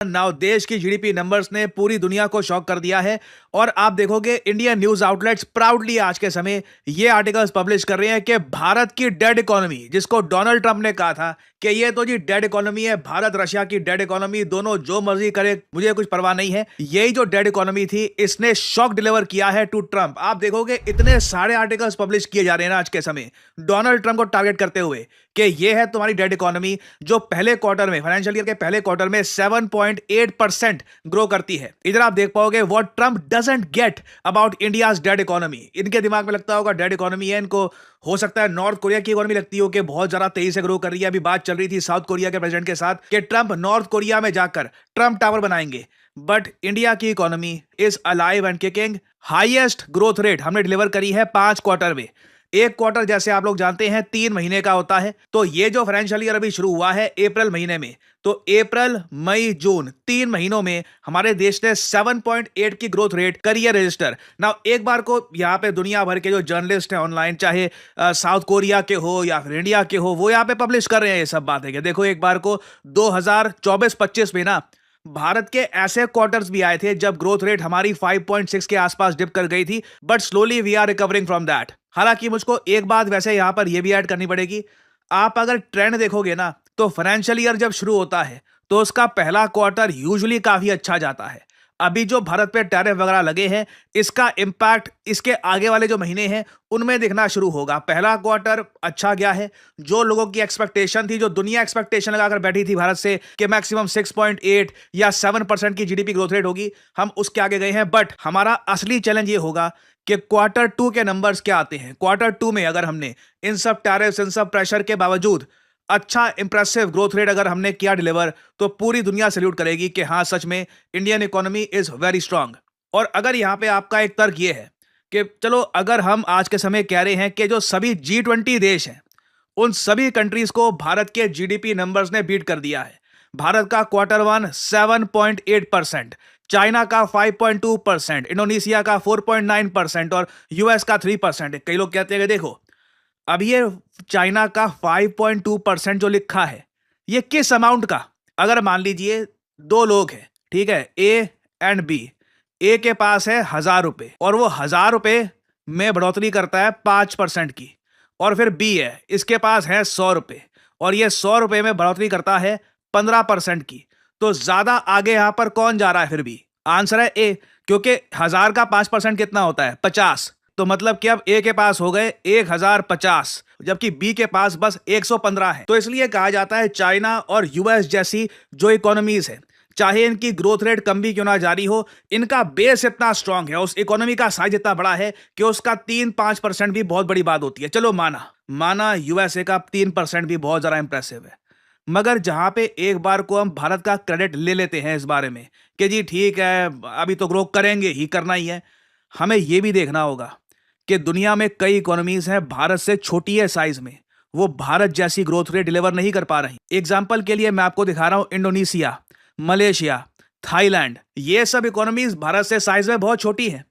Now देश की GDP numbers ने पूरी दुनिया को शॉक कर दिया है और आप देखोगे इंडियन न्यूज आउटलेट्स प्राउडली आज के समय ये आर्टिकल्स पब्लिश कर रहे हैं कि भारत की डेड इकोनॉमी, जिसको डोनाल्ड ट्रंप ने कहा था कि ये तो जी डेड इकोनॉमी है, भारत रशिया की डेड इकोनॉमी, दोनों जो मर्जी करे मुझे कुछ परवाह नहीं है, यही जो डेड इकोनॉमी थी इसने शॉक डिलीवर किया है टू ट्रंप। आप देखोगे इतने सारे आर्टिकल्स पब्लिश किए जा रहे हैं ना आज के समय डोनाल्ड ट्रंप को टारगेट करते हुए कि ये है तुम्हारी डेड इकोनॉमी जो पहले क्वार्टर में, फाइनेंशियल ईयर के पहले क्वार्टर में 7.8% ग्रो करती है। इधर आप देख पाओगे what Trump doesn't get about India's dead economy. इनके दिमाग में लगता होगा डेड इकोनॉमी है, इनको हो सकता है नॉर्थ कोरिया की इकोनॉमी लगती हो कि बहुत ज्यादा तेजी से ग्रो कर रही है। अभी बात चल रही थी साउथ कोरिया के प्रेसिडेंट के साथ कि ट्रंप नॉर्थ कोरिया में जाकर ट्रंप टावर बनाएंगे, बट इंडिया की economy is alive and kicking. Highest growth rate हमने डिलीवर करी है 5 क्वार्टर में। एक क्वार्टर जैसे आप लोग जानते हैं 3 महीने का होता है, तो ये जो फाइनेंशियल ईयर अभी शुरू हुआ है अप्रैल महीने में, तो अप्रैल मई जून 3 महीनों में हमारे देश ने 7.8 की ग्रोथ रेट करी है रजिस्टर। नाउ एक बार को यहाँ पे दुनिया भर के जो जर्नलिस्ट हैं ऑनलाइन, चाहे साउथ कोरिया के हो या फिर इंडिया के हो, वो यहाँ पे पब्लिश कर रहे हैं ये सब बातें कि देखो एक बार को 2024-25 में ना भारत के ऐसे क्वार्टर्स भी आए थे जब ग्रोथ रेट हमारी 5.6 के आसपास डिप कर गई थी, but slowly we are recovering from that. हालांकि मुझको एक बात वैसे यहां पर यह भी ऐड करनी पड़ेगी, आप अगर ट्रेंड देखोगे ना तो फाइनेंशियल ईयर जब शुरू होता है तो उसका पहला क्वार्टर यूजुअली काफी अच्छा जाता है। अभी जो भारत पे टैरिफ वगैरह लगे हैं इसका इंपैक्ट इसके आगे वाले जो महीने हैं उनमें दिखना शुरू होगा। पहला क्वार्टर अच्छा गया है, जो लोगों की एक्सपेक्टेशन थी, जो दुनिया एक्सपेक्टेशन लगाकर बैठी थी भारत से कि मैक्सिमम 6.8 या 7% की जीडीपी ग्रोथ रेट होगी, हम उसके आगे गए हैं। बट हमारा असली चैलेंज ये होगा कि क्वार्टर 2 के नंबर्स क्या आते हैं। क्वार्टर 2 में अगर हमने इन सब टैरिफ्स, इन सब प्रेशर के बावजूद अच्छा इंप्रेसिव ग्रोथ रेट अगर हमने किया डिलीवर, तो पूरी दुनिया सैल्यूट करेगी कि हाँ सच में Indian economy is very strong. और अगर यहां पे आपका एक तर्क ये है कि चलो अगर हम आज के समय कह रहे हैं कि जो सभी G20 देश हैं उन सभी कंट्रीज को भारत के जीडीपी नंबर्स ने बीट कर दिया है। भारत का क्वार्टर 1 7.8%, चाइना का 5.2%, इंडोनेशिया का 4.9% और यूएस का 3%। कई लोग कहते हैं कि देखो अब ये चाइना का 5.2% जो लिखा है ये किस अमाउंट का, अगर मान लीजिए 2 लोग हैं, ठीक है, ए एंड बी, ए के पास है 1000 रुपए और वो 1000 रुपए में बढ़ोतरी करता है 5% की, और फिर बी है, इसके पास है 100 रुपए और ये 100 रुपए में बढ़ोतरी करता है 15% की, तो ज्यादा आगे यहां पर कौन जा रहा है? फिर भी आंसर है ए, क्योंकि 1000 का 5% कितना होता है? 50। तो मतलब कि अब ए के पास हो गए 1050, जबकि बी के पास बस 115 है। तो इसलिए कहा जाता है चाइना और यूएस जैसी जो इकोनॉमीज है, चाहे इनकी ग्रोथ रेट कम भी क्यों ना जारी हो, इनका बेस इतना स्ट्रांग है, उस इकोनॉमी का साइज इतना बड़ा है कि उसका 3-5% भी बहुत बड़ी बात होती है। चलो माना यूएसए का 3% भी बहुत ज्यादा इंप्रेसिव है, मगर जहां पे एक बार को हम भारत का क्रेडिट ले लेते हैं इस बारे में कि जी ठीक है अभी तो ग्रो करेंगे ही, करना ही है, हमें यह भी देखना होगा कि दुनिया में कई इकोनॉमीज हैं भारत से छोटी है साइज में, वो भारत जैसी ग्रोथ रेट डिलीवर नहीं कर पा रही। एग्जांपल के लिए मैं आपको दिखा रहा हूं इंडोनेशिया, मलेशिया, थाईलैंड, ये सब इकोनॉमीज भारत से साइज में बहुत छोटी है,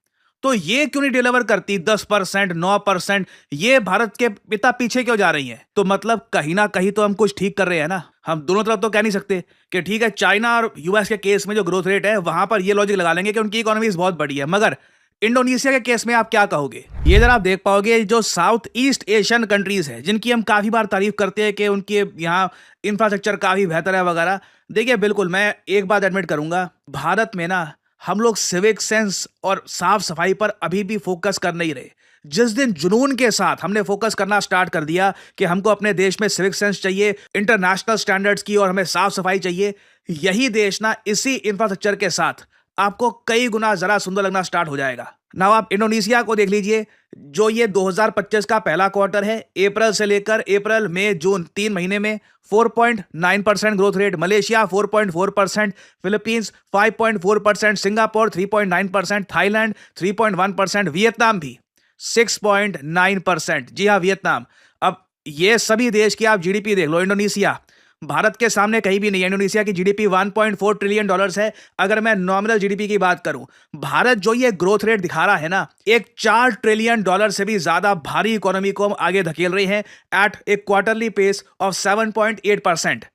तो ये क्यों नहीं डिलीवर करती 10%, 9%? ये भारत के इतना पीछे क्यों जा रही है? तो मतलब कहीं ना कहीं तो हम कुछ ठीक कर रहे हैं ना। हम दोनों तरफ तो कह नहीं सकते कि ठीक है चाइना और यूएस के केस में जो ग्रोथ रेट है वहां पर ये लॉजिक लगा लेंगे कि उनकी इकोनॉमीज बहुत बड़ी है, मगर इंडोनेशिया के केस में आप क्या कहोगे? ये जरा आप देख पाओगे जो साउथ ईस्ट एशियन कंट्रीज है जिनकी हम काफी बार तारीफ करते हैं कि उनके यहाँ इंफ्रास्ट्रक्चर काफी बेहतर है वगैरह, देखिए बिल्कुल मैं एक बात एडमिट करूंगा, भारत में ना हम लोग सिविक सेंस और साफ सफाई पर अभी भी फोकस कर नहीं रहे। जिस दिन जुनून के साथ हमने फोकस करना स्टार्ट कर दिया कि हमको अपने देश में सिविक सेंस चाहिए, इंटरनेशनल स्टैंडर्ड्स की, और हमें साफ सफाई चाहिए, यही देश ना इसी इंफ्रास्ट्रक्चर के साथ आपको कई गुना जरा सुंदर लगना स्टार्ट हो जाएगा। नाउ आप इंडोनेशिया को देख लीजिए, जो ये 2025 का पहला क्वार्टर है, अप्रैल से लेकर अप्रैल मई जून 3 महीने में 4.9% growth rate, Malaysia 4.4%, Philippines 5.4%, Singapore 3.9%, Thailand 3.1%, Vietnam भी 6.9%। जी हाँ वियतनाम। अब ये सभी देश की आप जीडीपी देख लो, इंडोनेशिया भारत के सामने कहीं भी नहीं है। इंडोनेशिया की जीडीपी 1.4 ट्रिलियन डॉलर्स है। अगर मैं नॉमिनल जीडीपी की बात करूं, भारत जो ये ग्रोथ रेट दिखा रहा है ना, एक 4 ट्रिलियन डॉलर से भी ज्यादा भारी इकोनॉमी को हम आगे धकेल रहे हैं at a quarterly pace of 7.8%।